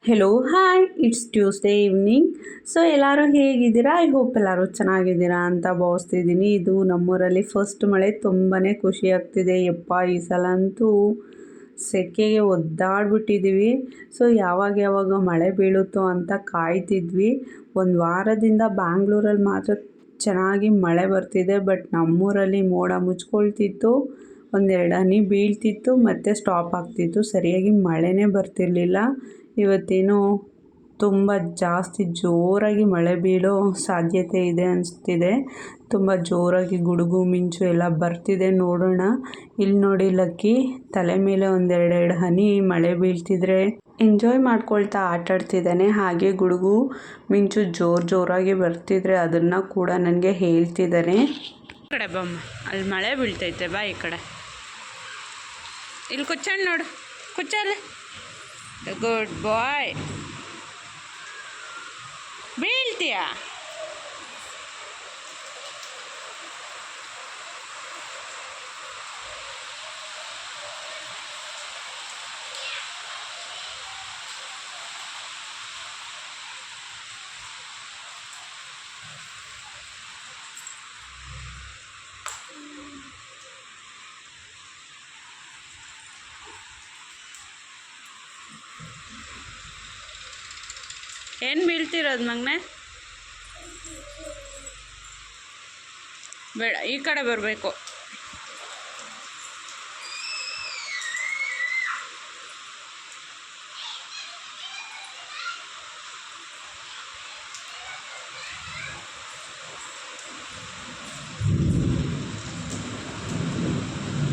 Hello hi, it's Tuesday evening. So ಎಲ್ಲರೂ ಹೇಗಿದ್ದೀರಾ? I hope ಎಲ್ಲರೂ ಚೆನ್ನಾಗಿದ್ದೀರಾ ಅಂತ ಭಾವಿಸ್ತಿದ್ದೀನಿ. ಇದು ನಮ್ಮೂರಲ್ಲಿ ಫಸ್ಟ್ ಮಳೆ. ತುಂಬಾ ಖುಷಿ ಆಗ್ತಿದೆ. ಯಪ್ಪ, ಈ ಸಲ ಅಂತೂ ಸೆಕೆಗೆ ಒದ್ದಾಡ್ಬಿಟ್ಟಿದ್ದೀವಿ. ಸೊ ಯಾವಾಗ ಮಳೆ ಬೀಳುತ್ತೋ ಅಂತ ಕಾಯ್ತಿದ್ವಿ. ಒಂದು ವಾರದಿಂದ ಬ್ಯಾಂಗ್ಳೂರಲ್ಲಿ ಮಾತ್ರ ಚೆನ್ನಾಗಿ ಮಳೆ ಬರ್ತಿದೆ. ಬಟ್ ನಮ್ಮೂರಲ್ಲಿ ಮೋಡ ಮುಚ್ಕೊಳ್ತಿತ್ತು, ಒಂದೆರಡು ಹನಿ ಬೀಳ್ತಿತ್ತು, ಮತ್ತೆ ಸ್ಟಾಪ್ ಆಗ್ತಿತ್ತು. ಸರಿಯಾಗಿ ಮಳೆನೇ ಬರ್ತಿರ್ಲಿಲ್ಲ. ಇವತ್ತೇನೋ ತುಂಬ ಜಾಸ್ತಿ ಜೋರಾಗಿ ಮಳೆ ಬೀಳೋ ಸಾಧ್ಯತೆ ಇದೆ ಅನಿಸ್ತಿದೆ. ತುಂಬ ಜೋರಾಗಿ ಗುಡುಗು ಮಿಂಚು ಎಲ್ಲ ಬರ್ತಿದೆ. ನೋಡೋಣ. ಇಲ್ಲಿ ನೋಡಿ ಲಕ್ಕಿ ತಲೆ ಮೇಲೆ ಒಂದೆರಡೆರಡು ಹನಿ ಮಳೆ ಬೀಳ್ತಿದ್ರೆ ಎಂಜಾಯ್ ಮಾಡ್ಕೊಳ್ತಾ ಆಟಾಡ್ತಿದ್ದಾನೆ. ಹಾಗೆ ಗುಡುಗು ಮಿಂಚು ಜೋರಾಗಿ ಬರ್ತಿದ್ರೆ ಅದನ್ನು ಕೂಡ ನನಗೆ ಹೇಳ್ತಿದ್ದಾನೆ. ಈ ಕಡೆ ಬಮ್ಮ, ಅಲ್ಲಿ ಮಳೆ ಬೀಳ್ತೈತೆ, ಬಾ ಈ ಕಡೆ. ಇಲ್ಲಿ ಕುಚ್ಚಣ್ಣ ನೋಡು, ಕುಚ್ಚಲ್ಲೇ. ಗುಡ್ ಬಾಯ್. ಬೀಳ್ತೀಯಾ? ಏನು ಬೀಳ್ತಿರೋದು ಮಗನೆ? ಬೇಡ, ಈ ಕಡೆ ಬರಬೇಕು.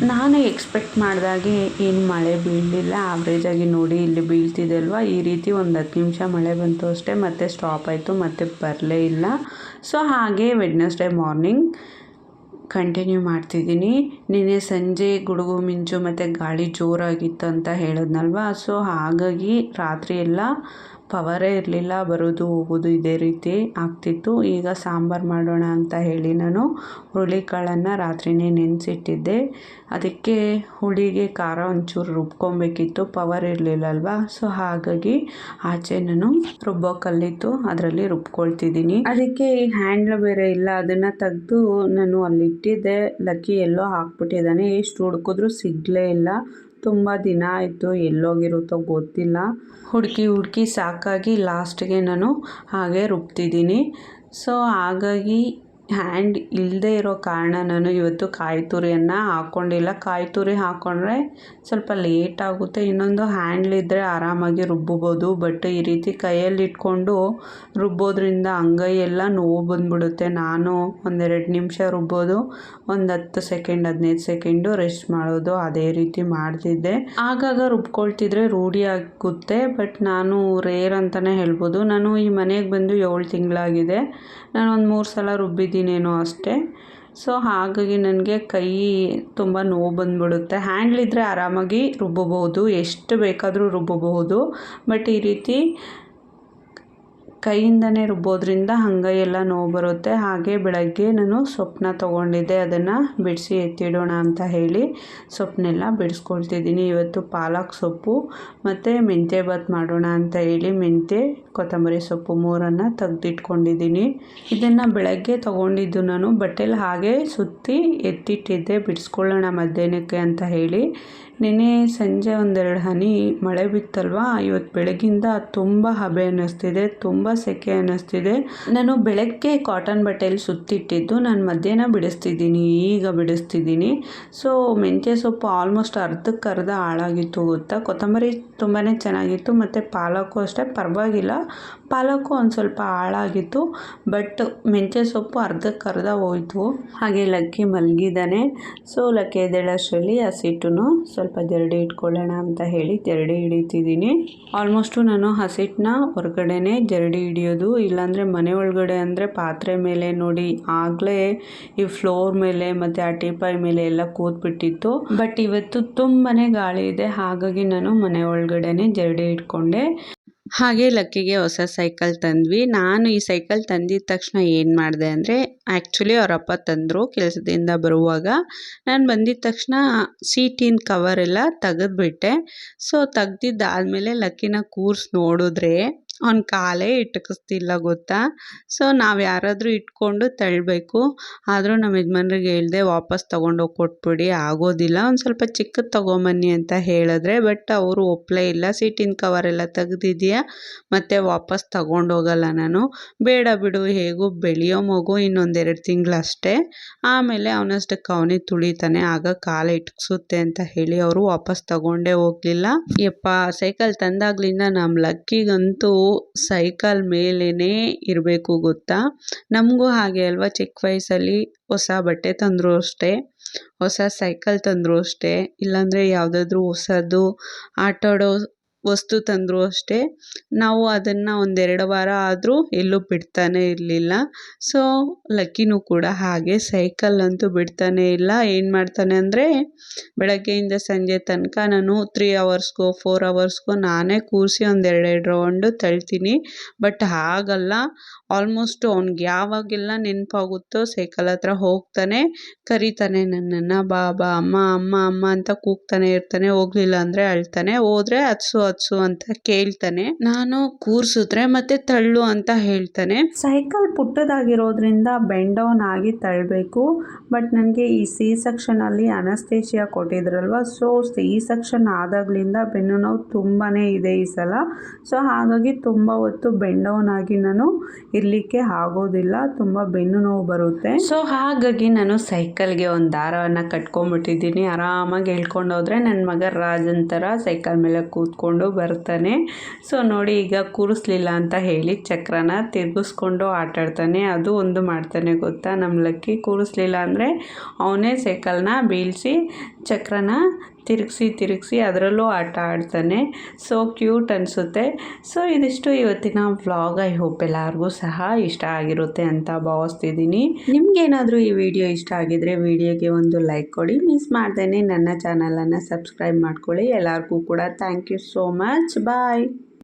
ನಾನು ಎಕ್ಸ್ಪೆಕ್ಟ್ ಮಾಡಿದಾಗೆ ಏನು ಮಳೆ ಬೀಳಲಿಲ್ಲ. ಆವ್ರೇಜಾಗಿ ನೋಡಿ ಇಲ್ಲಿ ಬೀಳ್ತಿದೆ ಅಲ್ವಾ, ಈ ರೀತಿ ಒಂದು 10 ನಿಮಿಷ ಮಳೆ ಬಂತು ಅಷ್ಟೇ, ಮತ್ತೆ ಸ್ಟಾಪ್ ಆಯಿತು, ಮತ್ತೆ ಬರಲೇ ಇಲ್ಲ. ಸೊ ಹಾಗೆ ವೆಡ್ನೆಸ್ಡೇ ಮಾರ್ನಿಂಗ್ ಕಂಟಿನ್ಯೂ ಮಾಡ್ತಿದ್ದೀನಿ. ನಿನ್ನೆ ಸಂಜೆ ಗುಡುಗು ಮಿಂಚು ಮತ್ತು ಗಾಳಿ ಜೋರಾಗಿತ್ತು ಅಂತ ಹೇಳಿದ್ನಲ್ವ. ಸೊ ಹಾಗಾಗಿ ರಾತ್ರಿ ಎಲ್ಲ ಪವರೇ ಇರಲಿಲ್ಲ, ಬರೋದು ಹೋಗೋದು ಇದೇ ರೀತಿ ಆಗ್ತಿತ್ತು. ಈಗ ಸಾಂಬಾರು ಮಾಡೋಣ ಅಂತ ಹೇಳಿ ನಾನು ಹುರುಳಿಕಾಳನ್ನು ರಾತ್ರಿನೇ ನೆನೆಸಿಟ್ಟಿದ್ದೆ. ಅದಕ್ಕೆ ಹುಳಿಗೆ ಖಾರ ಒಂಚೂರು ರುಬ್ಕೊಬೇಕಿತ್ತು, ಪವರ್ ಇರಲಿಲ್ಲ ಅಲ್ವಾ. ಸೊ ಹಾಗಾಗಿ ಆಚೆ ನಾನು ರುಬ್ಬೋ ಕಲ್ಲಿತ್ತು, ಅದರಲ್ಲಿ ರುಬ್ಕೊಳ್ತಿದ್ದೀನಿ. ಅದಕ್ಕೆ ಹ್ಯಾಂಡ್ಲ್ ಬೇರೆ ಇಲ್ಲ, ಅದನ್ನು ತೆಗೆದು ನಾನು ಅಲ್ಲಿಟ್ಟಿದ್ದೆ. ಲಕ್ಕಿ ಎಲ್ಲೋ ಹಾಕ್ಬಿಟ್ಟಿದ್ದಾನೆ, ಎಷ್ಟು ಹುಡುಕಿದ್ರೂ ಸಿಗಲೇ ಇಲ್ಲ. ತುಂಬ ದಿನ ಆಯಿತು, ಎಲ್ಲೋಗಿರುತ್ತೋ ಗೊತ್ತಿಲ್ಲ. ಹುಡುಕಿ ಸಾಕಾಗಿ ಲಾಸ್ಟಿಗೆ ನಾನು ಹಾಗೆ ರುಬ್ತಿದ್ದೀನಿ. ಸೊ ಹಾಗಾಗಿ ಹ್ಯಾಂಡ್ ಇಲ್ಲದೆ ಇರೋ ಕಾರಣ ನಾನು ಇವತ್ತು ಕಾಯಿ ತುರಿಯನ್ನು ಹಾಕ್ಕೊಂಡಿಲ್ಲ. ಕಾಯಿ ತುರಿ ಹಾಕ್ಕೊಂಡ್ರೆ ಸ್ವಲ್ಪ ಲೇಟ್ ಆಗುತ್ತೆ. ಇನ್ನೊಂದು ಹ್ಯಾಂಡ್ಲಿದ್ದರೆ ಆರಾಮಾಗಿ ರುಬ್ಬಬೋದು. ಬಟ್ ಈ ರೀತಿ ಕೈಯಲ್ಲಿ ಇಟ್ಕೊಂಡು ರುಬ್ಬೋದ್ರಿಂದ ಅಂಗೈ ಎಲ್ಲ ನೋವು ಬಂದುಬಿಡುತ್ತೆ. ನಾನು 1-2 ನಿಮಿಷ ರುಬ್ಬೋದು, ಒಂದು 10 ಸೆಕೆಂಡ್ 15 ಸೆಕೆಂಡು ರೆಸ್ಟ್ ಮಾಡೋದು, ಅದೇ ರೀತಿ ಮಾಡ್ತಿದ್ದೆ. ಆಗಾಗ ರುಬ್ಕೊಳ್ತಿದ್ರೆ ರೂಢಿ ಆಗುತ್ತೆ. ಬಟ್ ನಾನು ರೇರ್ ಅಂತಲೇ ಹೇಳ್ಬೋದು. ನಾನು ಈ ಮನೆಗೆ ಬಂದು 7 ತಿಂಗಳಾಗಿದೆ. ನಾನು ಒಂದು 3 ಸಲ ರುಬ್ಬಿದ್ದೀನೇನೋ ಅಷ್ಟೇ. ಸೊ ಹಾಗಾಗಿ ನನಗೆ ಕೈ ತುಂಬ ನೋವು ಬಂದುಬಿಡುತ್ತೆ. ಹ್ಯಾಂಡ್ಲಿದ್ರೆ ಆರಾಮಾಗಿ ರುಬ್ಬಬಹುದು, ಎಷ್ಟು ಬೇಕಾದರೂ ರುಬ್ಬಬಹುದು. ಬಟ್ ಈ ರೀತಿ ಕೈಯಿಂದನೇ ರುಬ್ಬೋದ್ರಿಂದ ಅಂಗೈ ಎಲ್ಲ ನೋವು ಬರುತ್ತೆ. ಹಾಗೆ ಬೆಳಗ್ಗೆ ನಾನು ಸೊಪ್ಪನ್ನ ತೊಗೊಂಡಿದ್ದೆ, ಅದನ್ನು ಬಿಡಿಸಿ ಎತ್ತಿಡೋಣ ಅಂತ ಹೇಳಿ ಸೊಪ್ಪನ್ನೆಲ್ಲ ಬಿಡಿಸ್ಕೊಳ್ತಿದ್ದೀನಿ. ಇವತ್ತು ಪಾಲಕ್ ಸೊಪ್ಪು ಮತ್ತು ಮೆಂತ್ಯ ಬಾತ್ ಮಾಡೋಣ ಅಂತ ಹೇಳಿ ಮೆಂತ್ಯ ಕೊತ್ತಂಬರಿ ಸೊಪ್ಪು 3 ತೆಗೆದಿಟ್ಕೊಂಡಿದ್ದೀನಿ. ಇದನ್ನು ಬೆಳಗ್ಗೆ ತೊಗೊಂಡಿದ್ದು ನಾನು ಬಟ್ಟೆಲಿ ಹಾಗೆ ಸುತ್ತಿ ಎತ್ತಿಟ್ಟಿದ್ದೆ, ಬಿಡಿಸ್ಕೊಳ್ಳೋಣ ಮಧ್ಯಾಹ್ನಕ್ಕೆ ಅಂತ ಹೇಳಿ. ನಿನ್ನೆ ಸಂಜೆ 1-2 ಹನಿ ಮಳೆ ಬಿತ್ತಲ್ವ, ಇವತ್ತು ಬೆಳಗಿಂದ ತುಂಬ ಹಬೆ ಅನ್ನಿಸ್ತಿದೆ, ತುಂಬ ಸೆಕೆ ಅನ್ನಿಸ್ತಿದೆ. ನಾನು ಬೆಳಗ್ಗೆ ಕಾಟನ್ ಬಟ್ಟೆಯಲ್ಲಿ ಸುತ್ತಿಟ್ಟಿದ್ದು, ನಾನು ಮಧ್ಯಾಹ್ನ ಈಗ ಬಿಡಿಸ್ತಿದ್ದೀನಿ. ಸೊ ಮೆಂತ್ಯ ಸೊಪ್ಪು ಆಲ್ಮೋಸ್ಟ್ ಅರ್ಧಕ್ಕರ್ಧ ಹಾಳಾಗಿತ್ತು ಗೊತ್ತಾ. ಕೊತ್ತಂಬರಿ ತುಂಬಾ ಚೆನ್ನಾಗಿತ್ತು, ಮತ್ತು ಪಾಲಕು ಅಷ್ಟೇ ಪರವಾಗಿಲ್ಲ. ಪಾಲಕು ಒಂದು ಸ್ವಲ್ಪ ಹಾಳಾಗಿತ್ತು, ಬಟ್ ಮೆಂತ್ಯ ಸೊಪ್ಪು ಅರ್ಧಕ್ಕರ್ಧ ಹೋಯಿತು. ಹಾಗೆ ಲಕ್ಕಿ ಮಲಗಿದ್ದಾನೆ. ಸೊ ಲಕ್ಕಿ ಎದ್ದೇಳೋಷ್ಟರಲ್ಲಿ ಹಸಿಟ್ಟನ್ನು ಸ್ವಲ್ಪ ಜರಡಿ ಇಟ್ಕೊಳ್ಳೋಣ ಅಂತ ಹೇಳಿ ಜರಡಿ ಹಿಡಿತಿದ್ದೀನಿ. ಆಲ್ಮೋಸ್ಟು ನಾನು ಹಸಿಟ್ಟನ್ನ ಹೊರಗಡೆನೇ ಜರಡಿ ಹಿಡಿಯೋದು, ಇಲ್ಲಾಂದರೆ ಮನೆ ಒಳಗಡೆ ಅಂದರೆ ಪಾತ್ರೆ ಮೇಲೆ ನೋಡಿ ಆಗಲೇ ಈ ಫ್ಲೋರ್ ಮೇಲೆ ಮತ್ತು ಆ ಟೀಪಾಯ್ ಮೇಲೆ ಎಲ್ಲ ಕೂತ್ಬಿಟ್ಟಿತ್ತು. ಬಟ್ ಇವತ್ತು ತುಂಬಾ ಗಾಳಿ ಇದೆ, ಹಾಗಾಗಿ ನಾನು ಮನೆ ಒಳಗಡೆನೇ ಜರಡಿ ಇಟ್ಕೊಂಡೆ. ಹಾಗೆ ಲಕ್ಕಿಗೆ ಹೊಸ ಸೈಕಲ್ ತಂದ್ವಿ. ನಾನು ಈ ಸೈಕಲ್ ತಂದಿದ ತಕ್ಷಣ ಏನು ಮಾಡಿದೆ ಅಂದರೆ, ಆ್ಯಕ್ಚುಲಿ ಅವರಪ್ಪ ತಂದರು ಕೆಲಸದಿಂದ ಬರುವಾಗ. ನಾನು ಬಂದಿದ್ದ ತಕ್ಷಣ ಸೀಟಿನ ಕವರೆಲ್ಲ ತೆಗೆದ್ಬಿಟ್ಟೆ. ಸೊ ತೆಗ್ದಿದ್ದಾದಮೇಲೆ ಲಕ್ಕಿನ ಕೂರಿಸಿ ನೋಡಿದ್ರೆ ಅವ್ನ ಕಾಲೇ ಇಟ್ಕಿಸ್ತಿಲ್ಲ ಗೊತ್ತಾ. ಸೊ ನಾವು ಯಾರಾದರೂ ಇಟ್ಕೊಂಡು ತಳ್ಳಬೇಕು. ಆದರೂ ನಮ್ಮ ಯಜಮಾನ್ರಿಗೆ ಹೇಳಿದೆ, ವಾಪಸ್ ತೊಗೊಂಡೋಗಿ ಕೊಟ್ಬಿಡಿ, ಆಗೋದಿಲ್ಲ, ಒಂದು ಸ್ವಲ್ಪ ಚಿಕ್ಕದು ತೊಗೊಂಬನ್ನಿ ಅಂತ ಹೇಳಿದ್ರೆ. ಬಟ್ ಅವರು ಒಪ್ಪಲೇ ಇಲ್ಲ. ಸೀಟಿನ ಕವರೆಲ್ಲ ತೆಗ್ದಿದೆಯಾ, ಮತ್ತೆ ವಾಪಸ್ ತೊಗೊಂಡೋಗಲ್ಲ ನಾನು. ಬೇಡ ಬಿಡು, ಹೇಗೂ ಬೆಳೆಯೋ ಮಗು, ಇನ್ನೊಂದೆರಡು ತಿಂಗಳಷ್ಟೇ, ಆಮೇಲೆ ಅವನಷ್ಟಕ್ಕೆ ಅವನೇ ತುಳಿತಾನೆ, ಆಗ ಕಾಲ ಇಟ್ಕಿಸುತ್ತೆ ಅಂತ ಹೇಳಿ ಅವರು ವಾಪಸ್ ತೊಗೊಂಡೇ ಹೋಗಲಿಲ್ಲ. ಯಪ್ಪ, ಸೈಕಲ್ ತಂದಾಗ್ಲಿಂದ ನಮ್ಮ ಲಕ್ಕಿಗಂತೂ ಸೈಕಲ್ ಮೇಲೇ ಇರಬೇಕು ಗೊತ್ತಾ. ನಮಗೂ ಹಾಗೆ ಅಲ್ವಾ, ಚಿಕ್ಕ ವಯಸ್ಸಲ್ಲಿ ಹೊಸ ಬಟ್ಟೆ ತಂದರೂ ಅಷ್ಟೇ, ಹೊಸ ಸೈಕಲ್ ತಂದರೂ ಅಷ್ಟೇ, ಇಲ್ಲಾಂದರೆ ಯಾವುದಾದ್ರೂ ಹೊಸದು ಆಟಾಡೋ ವಸ್ತು ತಂದರೂ ಅಷ್ಟೇ, ನಾವು ಅದನ್ನು ಒಂದೆರಡು ವಾರ ಆದರೂ ಎಲ್ಲೂ ಬಿಡ್ತಾನೆ ಇರಲಿಲ್ಲ. ಸೊ ಲಕ್ಕಿನೂ ಕೂಡ ಹಾಗೆ, ಸೈಕಲ್ ಅಂತೂ ಬಿಡ್ತಾನೆ ಇಲ್ಲ. ಏನು ಮಾಡ್ತಾನೆ ಅಂದರೆ, ಬೆಳಗ್ಗೆಯಿಂದ ಸಂಜೆ ತನಕ ನಾನು 3 ಅವರ್ಸ್ಗೋ 4 ಅವರ್ಸ್ಗೋ ನಾನೇ ಕೂರಿಸಿ ಒಂದೆರಡೆರಡು ರೌಂಡು ತಳ್ತೀನಿ. ಬಟ್ ಹಾಗಲ್ಲ, ಆಲ್ಮೋಸ್ಟು ಅವ್ನಿಗೆ ಯಾವಾಗೆಲ್ಲ ನೆನಪಾಗುತ್ತೋ ಸೈಕಲ್ ಹತ್ರ ಹೋಗ್ತಾನೆ, ಕರೀತಾನೆ ನನ್ನನ್ನು, ಬಾ ಬಾ ಅಮ್ಮ ಅಮ್ಮ ಅಮ್ಮ ಅಂತ ಕೂಗ್ತಾನೆ ಇರ್ತಾನೆ. ಹೋಗಲಿಲ್ಲ ಅಂದರೆ ಅಳ್ತಾನೆ, ಹೋದರೆ ಹತ್ಸು ಅಂತ ಕೇಳ್ತಾನೆ. ನಾನು ಕೂರಿಸಿದ್ರೆ ಮತ್ತೆ ತಳ್ಳು ಅಂತ ಹೇಳ್ತಾನೆ. ಸೈಕಲ್ ಪುಟ್ಟದಾಗಿರೋದ್ರಿಂದ ಬೆಂಡ್ ಡೌನ್ ಆಗಿ ತಳ್ಳಬೇಕು. ಬಟ್ ನನಗೆ ಈ C-ಸೆಕ್ಷನಲ್ಲಿ ಅನಸ್ತೇಶಿಯಾ ಕೊಟ್ಟಿದ್ರಲ್ವ, ಸೊ C-ಸೆಕ್ಷನ್ ಆದಾಗಲಿಂದ ಬೆನ್ನು ನೋವು ತುಂಬಾ ಇದೆ ಈ ಸಲ. ಸೊ ಹಾಗಾಗಿ ತುಂಬ ಹೊತ್ತು ಬೆಂಡ್ ಡೌನ್ ಆಗಿ ನಾನು ಇರಲಿಕ್ಕೆ ಆಗೋದಿಲ್ಲ, ತುಂಬ ಬೆನ್ನು ನೋವು ಬರುತ್ತೆ. ಸೊ ಹಾಗಾಗಿ ನಾನು ಸೈಕಲ್ಗೆ ಒಂದು ದಾರವನ್ನು ಕಟ್ಕೊಂಡ್ಬಿಟ್ಟಿದ್ದೀನಿ. ಆರಾಮಾಗಿ ಹೇಳ್ಕೊಂಡೋದ್ರೆ ನನ್ನ ಮಗ ರಾಜನ್ ಥರ ಸೈಕಲ್ ಮೇಲೆ ಕೂತ್ಕೊಂಡು ಬರ್ತಾನೆ. ಸೊ ನೋಡಿ, ಈಗ ಕೂರಿಸ್ಲಿಲ್ಲ ಅಂತ ಹೇಳಿ ಚಕ್ರನ ತಿರುಗಿಸ್ಕೊಂಡು ಆಟಾಡ್ತಾನೆ. ಅದು ಒಂದು ಮಾಡ್ತಾನೆ ಗೊತ್ತಾ ನಮ್ಮ ಲಕ್ಕಿ. ಕೂರಿಸ್ಲಿಲ್ಲ ಅಂದರೆ ಅವನೇ ಸೈಕಲ್ನ ಬೀಳಿಸಿ ಚಕ್ರನ ತಿರುಗಿಸಿ ಅದರಲ್ಲೂ ಆಟ ಆಡ್ತಾನೆ. ಸೊ ಕ್ಯೂಟ್ ಅನಿಸುತ್ತೆ. ಸೊ ಇದಿಷ್ಟು ಇವತ್ತಿನ ವ್ಲಾಗ್. ಐ ಹೋಪ್ ಎಲ್ಲರಿಗೂ ಸಹ ಇಷ್ಟ ಆಗಿರುತ್ತೆ ಅಂತ ಭಾವಿಸ್ತಿದ್ದೀನಿ. ನಿಮ್ಗೇನಾದರೂ ಈ ವಿಡಿಯೋ ಇಷ್ಟ ಆಗಿದರೆ ವಿಡಿಯೋಗೆ ಒಂದು ಲೈಕ್ ಕೊಡಿ. ಮಿಸ್ ಮಾಡ್ದೇನೆ ನನ್ನ ಚಾನಲನ್ನು ಸಬ್ಸ್ಕ್ರೈಬ್ ಮಾಡ್ಕೊಳ್ಳಿ. ಎಲ್ಲರಿಗೂ ಕೂಡ thank you so much. Bye.